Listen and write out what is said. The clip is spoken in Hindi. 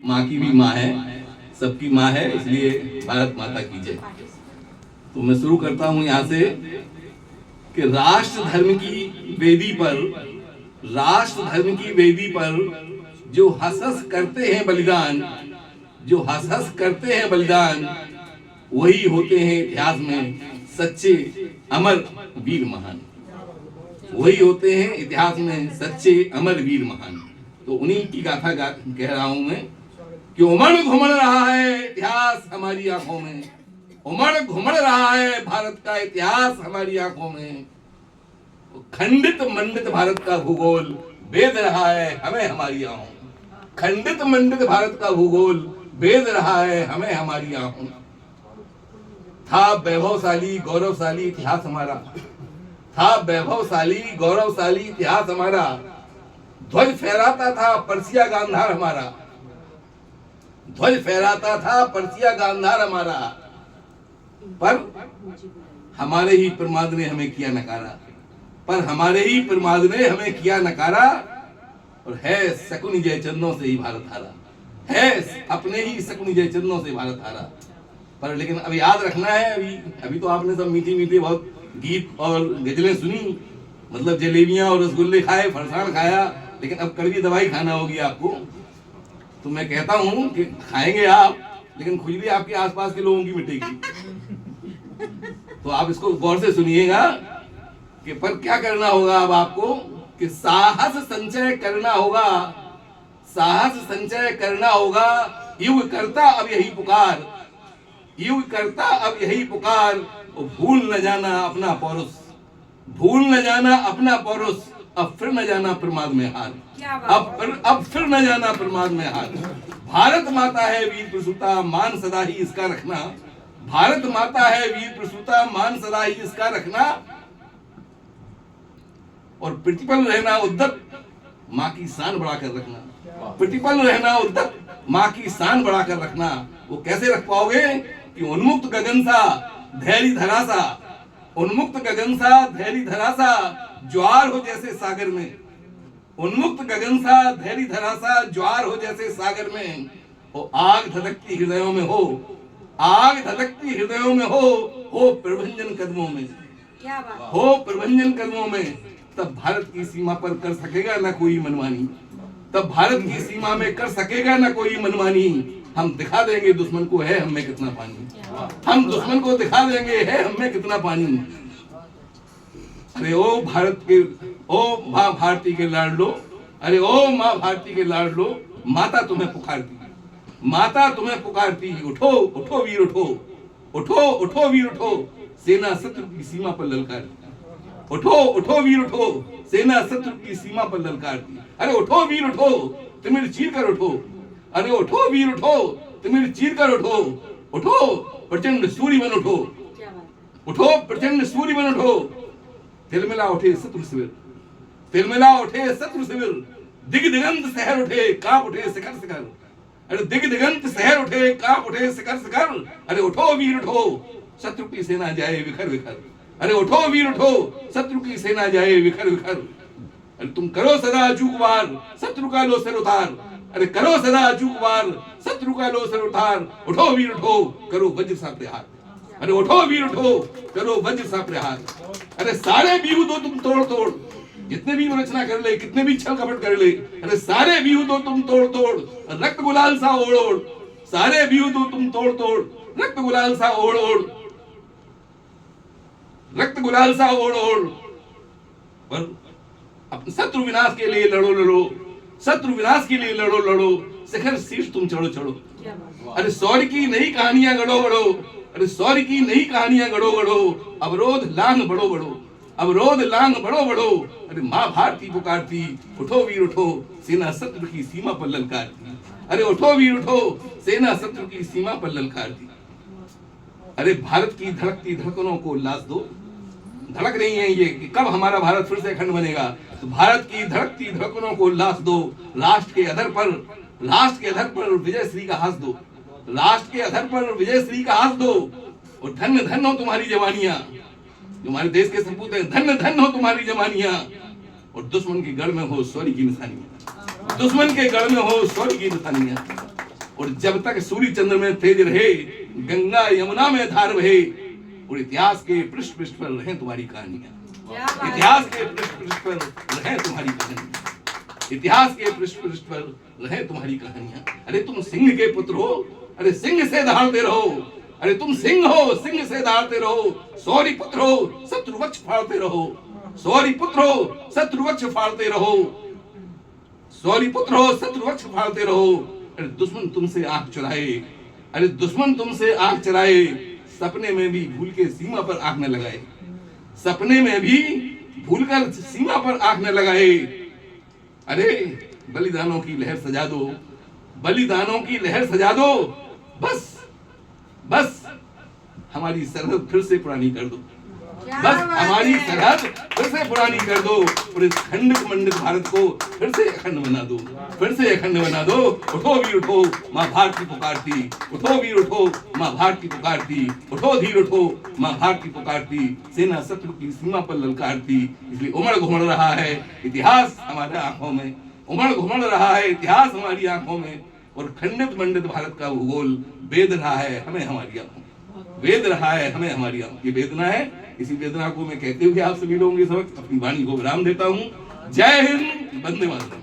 माँ की भी माँ है, सबकी माँ है, इसलिए भारत माता की जय। तो मैं शुरू करता हूं यहां से कि राष्ट्र धर्म की वेदी पर, राष्ट्र धर्म की वेदी पर जो हंस हंस करते हैं बलिदान, जो हंस हंस करते हैं बलिदान, वही होते हैं इतिहास में सच्चे अमर वीर महान। वही होते हैं इतिहास में सच्चे अमर वीर महान। तो उन्हीं की गाथा कह रहा हूं मैं कि उमड़ घुमड़ रहा है इतिहास हमारी आंखों में, उमड़ घुमड़ रहा है भारत का इतिहास हमारी आंखों में। खंडित मंडित भारत का भूगोल वेद रहा है हमें हमारी आंखों, खंडित मंडित भारत का भूगोल वेद रहा है हमें हमारी आंखों। था वैभवशाली गौरवशाली इतिहास हमारा, था वैभवशाली गौरवशाली इतिहास हमारा। ध्वज फहराता था पर्सिया गांधार हमारा, ध्वज फहराता था पर्सिया गांधार हमारा। पर हमारे ही प्रमाद ने हमें किया नकारा, पर हमारे ही प्रमाद ने हमें किया नकारा। और है शकुनी जयचंदों से ही भारत हारा, है अपने ही शकुनी जयचंदों से भारत हारा। पर लेकिन अब याद रखना है, अभी तो आपने सब मीठी मीठी बहुत गीत और गजलें सुनी, मतलब जलेबियां और रसगुल्ले खाए, फरसाण खाया, लेकिन अब कड़वी दवाई खाना होगी आपको। तो मैं कहता हूं कि खाएंगे आप, लेकिन खुजली आपके आसपास के लोगों की मिटेगी। तो आप इसको गौर से सुनिएगा कि पर क्या करना होगा अब आपको कि साहस संचय करना होगा, साहस संचय करना होगा। युग करता अब यही पुकार, युग करता अब यही पुकार। भूल न जाना अपना पौरुष, भूल न जाना अपना पौरुष। अब फिर न जाना प्रमाद में हार, अब फिर न जाना प्रमाद में हार। भारत माता है वीर प्रसूता, मान सदा ही इसका रखना। भारत माता है वीर प्रसूता, मान सदा ही इसका रखना। और प्रतिपल रहना उद्दत, माँ की शान बढ़ाकर रखना। प्रतिपल रहना उद्दत, माँ की शान बढ़ाकर रखना। वो कैसे रख पाओगे कि उन्मुक्त गगन सा धैर्य धरासा, उन्मुक्त गगन सा धैर्य धरासा, ज्वार हो जैसे सागर में। उन्मुक्त गगन सा धैर्य धरासा, ज्वार हो जैसे सागर में। वो आग धधकती हृदयों में हो, आग धधकती हृदयों में हो प्रभंजन कदमों में, हो प्रभंजन कदमों में। तब भारत की सीमा पर कर सकेगा ना कोई मनमानी, तब भारत की सीमा में कर सकेगा ना कोई मनमानी। हम दिखा देंगे दुश्मन को है हम में कितना पानी, हम दुश्मन को दिखा देंगे है हम में कितना पानी। अरे ओ भारत के, ओ माँ भारती के लाडलो, अरे ओ माँ भारती के लाडलो, माता तुम्हें पुकारती, माता तुम्हें पुकारती। उठो उठो वीर उठो, उठो उठो वीर उठो, सेना शत्रु की सीमा पर ललकारती। उठो उठो वीर उठो, सेना शत्रु की सीमा पर ललकारती। अरे उठो वीर उठो, तिमिर चीर कर उठो, अरे उठो वीर उठो, तिमिर चीर कर उठो। उठो प्रचंड सूर्य बन उठो, उठो प्रचंड सूर्य बन उठो। तिलमिला उठे शत्रु शिविर, तिलमिला उठे शत्रु शिविर। दिग दिगंत शहर उठे कांप उठे शिखर शिखर, अरे दिग दिगंत शहर उठे कांप उठे शिखर शिखर। अरे उठो वीर उठो, शत्रु की सेना जाए विखर विखर। अरे उठो वीर उठो, शत्रु की सेना जाए विखर विखर। अरे तुम करो सदा अचूक वार, शत्रु का लो सिर उतार। अरे करो सदा अचूक वार, शत्रु का लो सिर उतार। उठो वीर उठो, करो वज्र सा प्रहार। अरे उठो वीर उठो, करो वज्र सा प्रहार। अरे सारे बीहू दो तुम तोड़ तोड़, जितने भी रचना कर ले, कितने भी छल कपट कर ले, अरे सारे बीहू दो तुम तोड़ तोड़, रक्त गुलाल सा ओढ़ ओढ़। सारे बीहू दो तुम तोड़ तोड़, रक्त गुलाल सा ओढ़ ओढ़, रक्त गुलाल सा ओढ़ ओढ़। पर अपने शत्रु विनाश के लिए लड़ो लड़ो, शत्रु विनाश के लिए लड़ो लड़ो। शिखर शीर्ष तुम चढ़ो चढ़ो। अरे शौर्य की नई कहानियां गढ़ो गढ़ो, अरे शौर्य की नई कहानियां गढ़ो गढ़ो। अवरोध लांग बढ़ो बढ़ो, अवरोध लांग बढ़ो बढ़ो। अरे माँ भारती पुकारती, उठो वीर उठो, सेना शत्रु की सीमा पर ललकारती। अरे उठो वीर उठो, सेना शत्रु की सीमा पर ललकारती। अरे भारत की धड़कती धड़कनों को उल्लास दो। धड़क रही है ये कि कब हमारा भारत फिर से अखंड बनेगा। तो भारत की धड़कती धड़कनों को उल्लास दो। राष्ट्र के अधर पर, राष्ट्र के अधर पर विजय श्री का हास दो, राष्ट्र के अधर पर विजय श्री का हास दो। और धन्य धन्य हो तुम्हारी जवानियां, तुम्हारे देश के सपूत हैं, धन्य धन्य हो तुम्हारी जवानियां। और दुश्मन के गढ़ में हो शौर्य की निशानियां, दुश्मन के गढ़ में हो शौर्य की निशानियां। और जब तक सूर्य चंद्र में तेज रहे, गंगा यमुना में धार बहे, और इतिहास के पृष्ठ पृष्ठ पर रहे तुम्हारी कहानियां। इतिहास के पृष्ठ पृष्ठ पर रहे तुम्हारी कहानियां। इतिहास के पृष्ठ पृष्ठ पर रहे तुम्हारी कहानियां। अरे तुम सिंह के पुत्र हो, अरे सिंह से दहाड़ते रहो। अरे तुम सिंह हो, सिंह से दहाड़ते रहो। सौरी पुत्र हो, शत्रु वक्ष फाड़ते रहो। सौरी पुत्र हो, शत्रु वक्ष फाड़ते रहो। सौरी पुत्र हो, शत्रु वक्ष फाड़ते रहो। अरे दुश्मन तुमसे आंख चुराए, अरे दुश्मन तुमसे आंख चुराए, सपने में भी भूल के सीमा पर आंख न लगाए। सपने में भी भूलकर सीमा पर आंख न लगाए। अरे बलिदानों की लहर सजा दो, बलिदानों की लहर सजा दो। बस बस हमारी सरहद फिर से पुरानी कर दो। बस हमारी सरहद फिर से पुरानी कर दो और इस खंडित मंडित भारत को फिर से अखंड बना दो। फिर से अखंड बना दो। उठो वीर उठो, माँ भारत की पुकारती। उठो वीर उठो, माँ भारत की पुकारती। उठो धीर उठो, माँ भारत की पुकारती। सेना शत्रु की सीमा पर ललकारती। इसलिए उमड़ घुमड़ रहा है इतिहास हमारे आंखों में। उमड़ घुमड़ रहा है इतिहास हमारी आंखों में। और खंडित मंडित भारत का भूगोल वेद रहा है हमें हमारी आंखों में। वेद रहा है हमें हमारी आंखों। ये वेदना है। इसी वेदना को मैं कहते हुए आप सभी लोगों के समक्ष अपनी वाणी को विराम देता हूँ। जय हिंद, वंदे मातरम।